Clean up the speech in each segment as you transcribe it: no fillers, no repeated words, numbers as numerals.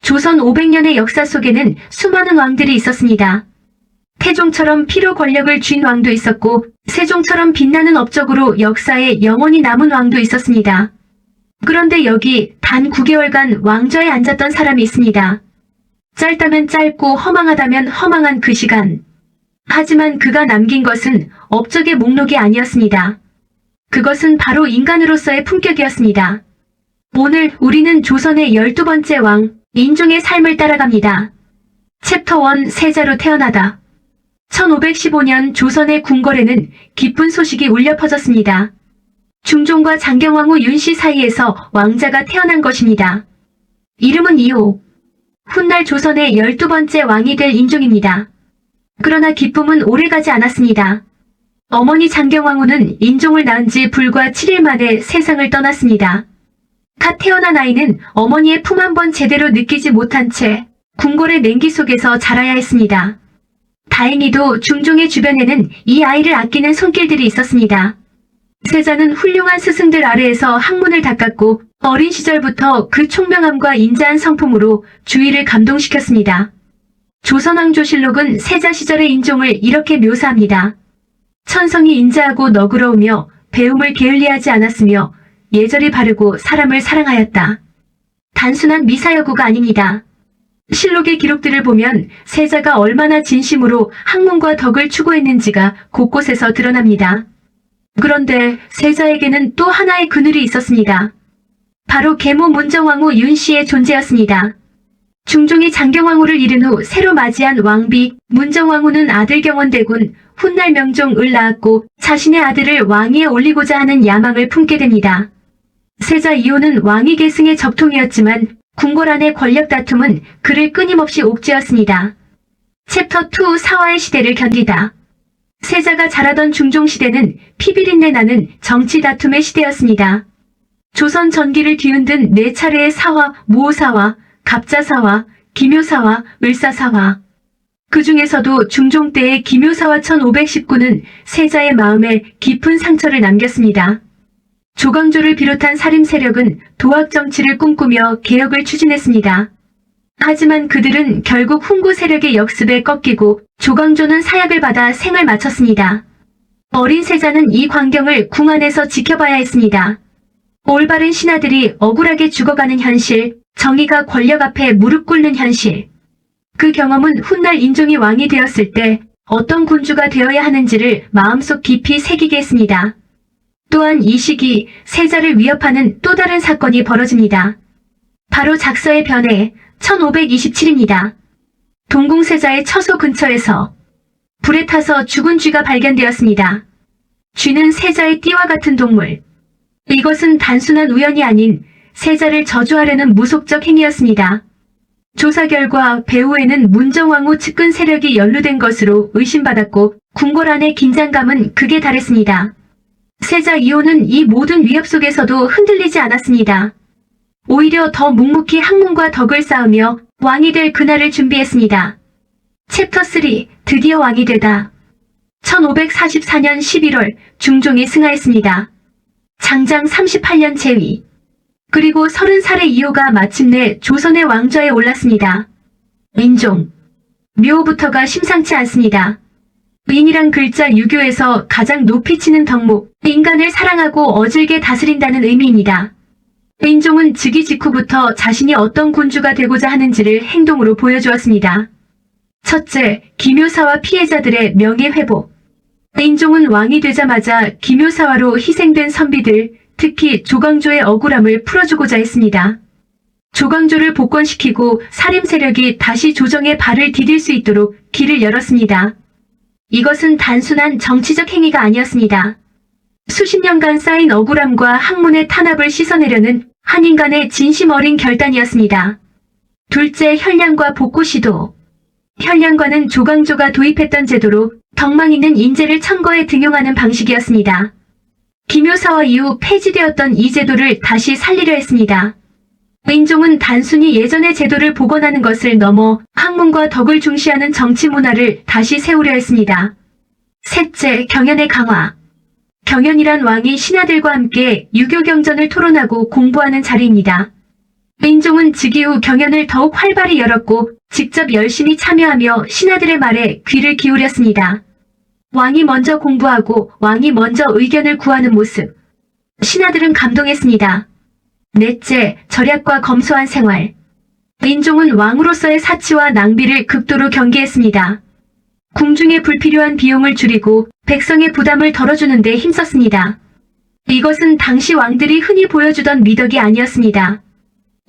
조선 500년의 역사 속에는 수많은 왕들이 있었습니다. 태종처럼 피로 권력을 쥔 왕도 있었고 세종처럼 빛나는 업적으로 역사에 영원히 남은 왕도 있었습니다. 그런데 여기 단 9개월간 왕좌에 앉았던 사람이 있습니다. 짧다면 짧고 허망하다면 허망한 그 시간. 하지만 그가 남긴 것은 업적의 목록이 아니었습니다. 그것은 바로 인간으로서의 품격이었습니다. 오늘 우리는 조선의 12번째 왕, 인종의 삶을 따라갑니다. 챕터 1 세자로 태어나다. 1515년 조선의 궁궐에는 기쁜 소식이 울려 퍼졌습니다. 중종과 장경왕후 윤씨 사이에서 왕자가 태어난 것입니다. 이름은 이호. 훗날 조선의 12번째 왕이 될 인종입니다. 그러나 기쁨은 오래가지 않았습니다. 어머니 장경왕후는 인종을 낳은 지 불과 7일 만에 세상을 떠났습니다. 갓 태어난 아이는 어머니의 품 한 번 제대로 느끼지 못한 채 궁궐의 냉기 속에서 자라야 했습니다. 다행히도 중종의 주변에는 이 아이를 아끼는 손길들이 있었습니다. 세자는 훌륭한 스승들 아래에서 학문을 닦았고 어린 시절부터 그 총명함과 인자한 성품으로 주위를 감동시켰습니다. 조선왕조실록은 세자 시절의 인종을 이렇게 묘사합니다. 천성이 인자하고 너그러우며 배움을 게을리하지 않았으며 예절이 바르고 사람을 사랑하였다. 단순한 미사여구가 아닙니다. 실록의 기록들을 보면 세자가 얼마나 진심으로 학문과 덕을 추구했는지가 곳곳에서 드러납니다. 그런데 세자에게는 또 하나의 그늘이 있었습니다. 바로 계모 문정왕후 윤씨의 존재였습니다. 중종이 장경왕후를 잃은 후 새로 맞이한 왕비 문정왕후는 아들 경원대군 훗날 명종을 낳았고 자신의 아들을 왕위에 올리고자 하는 야망을 품게 됩니다. 세자 이호는 왕위 계승의 적통이었지만 궁궐 안의 권력 다툼은 그를 끊임없이 옥죄었습니다. 챕터 2 사화의 시대를 견디다. 세자가 자라던 중종시대는 피비린내 나는 정치 다툼의 시대였습니다. 조선 전기를 뒤흔든 4차례의 사화, 무오사화, 갑자사화, 기묘사화, 을사사화. 그 중에서도 중종 때의 기묘사화 1519는 세자의 마음에 깊은 상처를 남겼습니다. 조광조를 비롯한 살림 세력은 도학 정치를 꿈꾸며 개혁을 추진했습니다. 하지만 그들은 결국 훈구 세력의 역습에 꺾이고 조광조는 사약을 받아 생을 마쳤습니다. 어린 세자는 이 광경을 궁 안에서 지켜봐야 했습니다. 올바른 신하들이 억울하게 죽어가는 현실, 정의가 권력 앞에 무릎 꿇는 현실. 그 경험은 훗날 인종이 왕이 되었을 때 어떤 군주가 되어야 하는지를 마음속 깊이 새기게 했습니다. 또한 이 시기 세자를 위협하는 또 다른 사건이 벌어집니다. 바로 작서의 변해 1527입니다. 동궁세자의 처소 근처에서 불에 타서 죽은 쥐가 발견되었습니다. 쥐는 세자의 띠와 같은 동물. 이것은 단순한 우연이 아닌 세자를 저주하려는 무속적 행위였습니다. 조사 결과 배후에는 문정왕후 측근 세력이 연루된 것으로 의심받았고 궁궐 안의 긴장감은 극에 달했습니다. 세자 이호는 이 모든 위협 속에서도 흔들리지 않았습니다. 오히려 더 묵묵히 학문과 덕을 쌓으며 왕이 될 그날을 준비했습니다. 챕터 3 드디어 왕이 되다. 1544년 11월 중종이 승하했습니다. 장장 38년 재위. 그리고 30살의 이호가 마침내 조선의 왕좌에 올랐습니다. 인종. 묘부터가 심상치 않습니다. 인이란 글자 유교에서 가장 높이 치는 덕목, 인간을 사랑하고 어질게 다스린다는 의미입니다. 인종은 즉위 직후부터 자신이 어떤 군주가 되고자 하는지를 행동으로 보여주었습니다. 첫째, 기묘사와 피해자들의 명예회복. 인종은 왕이 되자마자 기묘사화로 희생된 선비들, 특히 조광조의 억울함을 풀어주고자 했습니다. 조광조를 복권시키고 살림 세력이 다시 조정의 발을 디딜 수 있도록 길을 열었습니다. 이것은 단순한 정치적 행위가 아니었습니다. 수십 년간 쌓인 억울함과 학문의 탄압을 씻어내려는 한 인간의 진심 어린 결단이었습니다. 둘째, 현량과 복구 시도. 현량과는 조광조가 도입했던 제도로 덕망 있는 인재를 천거에 등용하는 방식이었습니다. 기묘사화 이후 폐지되었던 이 제도를 다시 살리려 했습니다. 인종은 단순히 예전의 제도를 복원하는 것을 넘어 학문과 덕을 중시하는 정치 문화를 다시 세우려 했습니다. 셋째, 경연의 강화. 경연이란 왕이 신하들과 함께 유교 경전을 토론하고 공부하는 자리입니다. 인종은 즉위 후 경연을 더욱 활발히 열었고 직접 열심히 참여하며 신하들의 말에 귀를 기울였습니다. 왕이 먼저 공부하고 왕이 먼저 의견을 구하는 모습. 신하들은 감동했습니다. 넷째, 절약과 검소한 생활. 인종은 왕으로서의 사치와 낭비를 극도로 경계했습니다. 궁중에 불필요한 비용을 줄이고 백성의 부담을 덜어주는 데 힘썼습니다. 이것은 당시 왕들이 흔히 보여주던 미덕이 아니었습니다.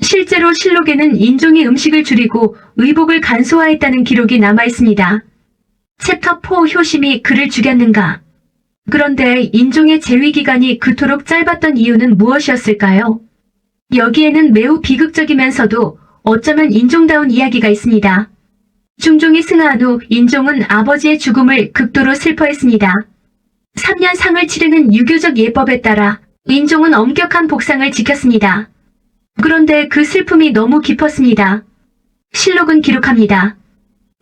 실제로 실록에는 인종이 음식을 줄이고 의복을 간소화했다는 기록이 남아있습니다. 챕터 4 효심이 그를 죽였는가? 그런데 인종의 재위 기간이 그토록 짧았던 이유는 무엇이었을까요? 여기에는 매우 비극적이면서도 어쩌면 인종다운 이야기가 있습니다. 중종이 승하한 후 인종은 아버지의 죽음을 극도로 슬퍼했습니다. 3년 상을 치르는 유교적 예법에 따라 인종은 엄격한 복상을 지켰습니다. 그런데 그 슬픔이 너무 깊었습니다. 실록은 기록합니다.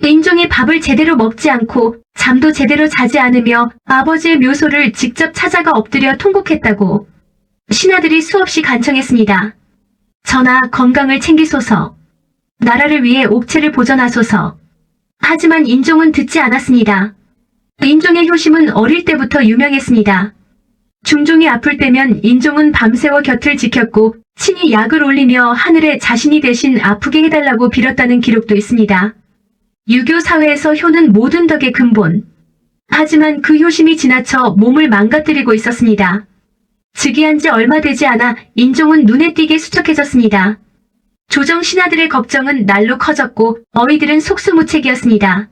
인종이 밥을 제대로 먹지 않고 잠도 제대로 자지 않으며 아버지의 묘소를 직접 찾아가 엎드려 통곡했다고. 신하들이 수없이 간청했습니다. 전하, 건강을 챙기소서. 나라를 위해 옥체를 보전하소서. 하지만 인종은 듣지 않았습니다. 인종의 효심은 어릴 때부터 유명했습니다. 중종이 아플 때면 인종은 밤새워 곁을 지켰고 친히 약을 올리며 하늘에 자신이 대신 아프게 해달라고 빌었다는 기록도 있습니다. 유교 사회에서 효는 모든 덕의 근본. 하지만 그 효심이 지나쳐 몸을 망가뜨리고 있었습니다. 즉위한 지 얼마 되지 않아 인종은 눈에 띄게 수척해졌습니다. 조정 신하들의 걱정은 날로 커졌고 어휘들은 속수무책이었습니다.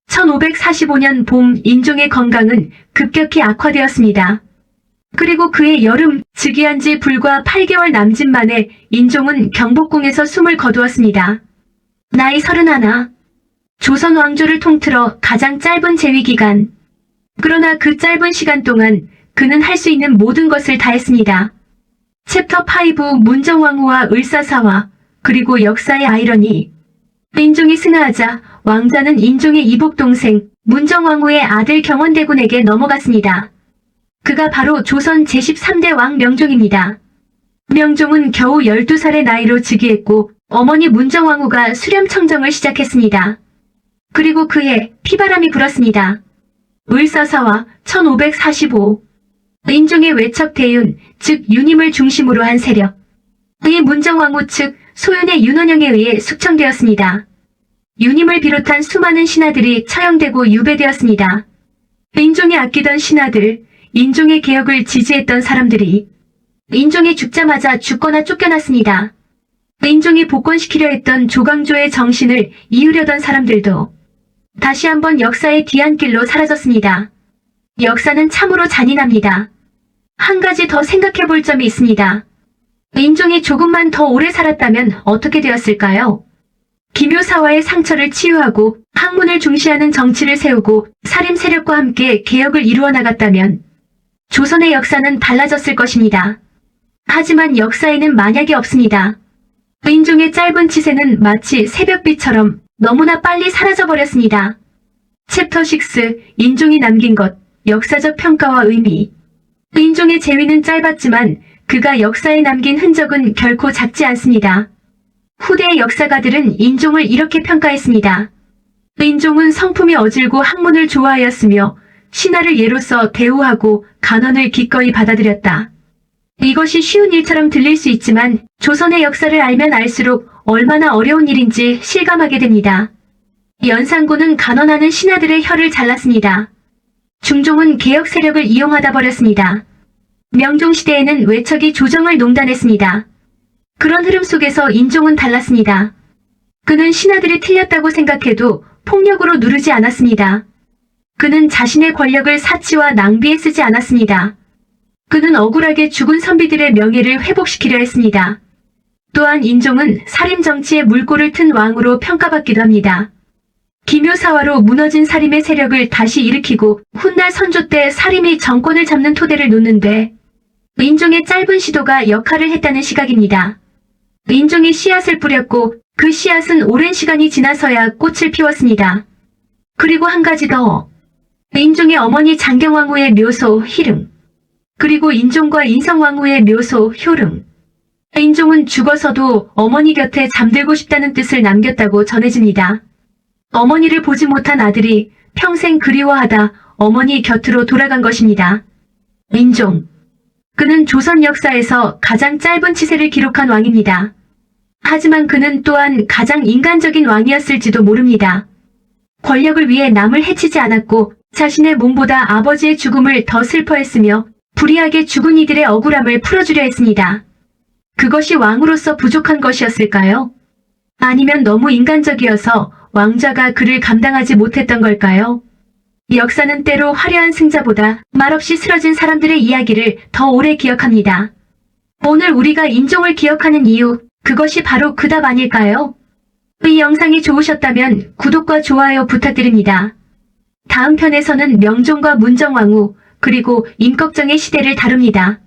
1545년 봄 인종의 건강은 급격히 악화되었습니다. 그리고 그해 여름 즉위한 지 불과 8개월 남짓 만에 인종은 경복궁에서 숨을 거두었습니다. 나이 31. 조선 왕조를 통틀어 가장 짧은 재위기간. 그러나 그 짧은 시간 동안 그는 할 수 있는 모든 것을 다했습니다. 챕터 5 문정왕후와 을사사화 그리고 역사의 아이러니. 인종이 승하하자 왕자는 인종의 이복 동생 문정왕후의 아들 경원대군에게 넘어갔습니다. 그가 바로 조선 제13대 왕 명종입니다. 명종은 겨우 12살의 나이로 즉위했고 어머니 문정왕후가 수렴청정을 시작했습니다. 그리고 그해 피바람이 불었습니다. 을사사화 1545. 인종의 외척 대윤, 즉 윤임을 중심으로 한 세력. 이 문정왕후 측 소윤의 윤원영에 의해 숙청되었습니다. 윤임을 비롯한 수많은 신하들이 처형되고 유배되었습니다. 인종이 아끼던 신하들, 인종의 개혁을 지지했던 사람들이 인종이 죽자마자 죽거나 쫓겨났습니다. 인종이 복권시키려 했던 조광조의 정신을 이으려던 사람들도 다시 한번 역사의 뒤안길로 사라졌습니다. 역사는 참으로 잔인합니다. 한 가지 더 생각해 볼 점이 있습니다. 인종이 조금만 더 오래 살았다면 어떻게 되었을까요? 기묘사화의 상처를 치유하고 학문을 중시하는 정치를 세우고 살림 세력과 함께 개혁을 이루어 나갔다면 조선의 역사는 달라졌을 것입니다. 하지만 역사에는 만약이 없습니다. 인종의 짧은 치세는 마치 새벽빛처럼 너무나 빨리 사라져버렸습니다. 챕터 6 인종이 남긴 것, 역사적 평가와 의미. 인종의 재위는 짧았지만 그가 역사에 남긴 흔적은 결코 작지 않습니다. 후대의 역사가들은 인종을 이렇게 평가했습니다. 인종은 성품이 어질고 학문을 좋아하였으며 신하를 예로서 대우하고 간언을 기꺼이 받아들였다. 이것이 쉬운 일처럼 들릴 수 있지만 조선의 역사를 알면 알수록 얼마나 어려운 일인지 실감하게 됩니다. 연산군은 간언하는 신하들의 혀를 잘랐습니다. 중종은 개혁 세력을 이용하다 버렸습니다. 명종시대에는 외척이 조정을 농단했습니다. 그런 흐름 속에서 인종은 달랐습니다. 그는 신하들이 틀렸다고 생각해도 폭력으로 누르지 않았습니다. 그는 자신의 권력을 사치와 낭비에 쓰지 않았습니다. 그는 억울하게 죽은 선비들의 명예를 회복시키려 했습니다. 또한 인종은 살인 정치에 물꼬를 튼 왕으로 평가받기도 합니다. 기묘사화로 무너진 살림의 세력을 다시 일으키고 훗날 선조 때 살림이 정권을 잡는 토대를 놓는데 인종의 짧은 시도가 역할을 했다는 시각입니다. 인종이 씨앗을 뿌렸고 그 씨앗은 오랜 시간이 지나서야 꽃을 피웠습니다. 그리고 한 가지 더. 인종의 어머니 장경왕후의 묘소 희릉. 그리고 인종과 인성왕후의 묘소 효릉. 인종은 죽어서도 어머니 곁에 잠들고 싶다는 뜻을 남겼다고 전해집니다. 어머니를 보지 못한 아들이 평생 그리워하다 어머니 곁으로 돌아간 것입니다. 인종. 그는 조선 역사에서 가장 짧은 치세를 기록한 왕입니다. 하지만 그는 또한 가장 인간적인 왕이었을지도 모릅니다. 권력을 위해 남을 해치지 않았고 자신의 몸보다 아버지의 죽음을 더 슬퍼했으며 불의하게 죽은 이들의 억울함을 풀어주려 했습니다. 그것이 왕으로서 부족한 것이었을까요? 아니면 너무 인간적이어서 왕좌가 그를 감당하지 못했던 걸까요? 역사는 때로 화려한 승자보다 말없이 쓰러진 사람들의 이야기를 더 오래 기억합니다. 오늘 우리가 인종을 기억하는 이유, 그것이 바로 그 답 아닐까요? 이 영상이 좋으셨다면 구독과 좋아요 부탁드립니다. 다음 편에서는 명종과 문정왕후, 그리고 임꺽정의 시대를 다룹니다.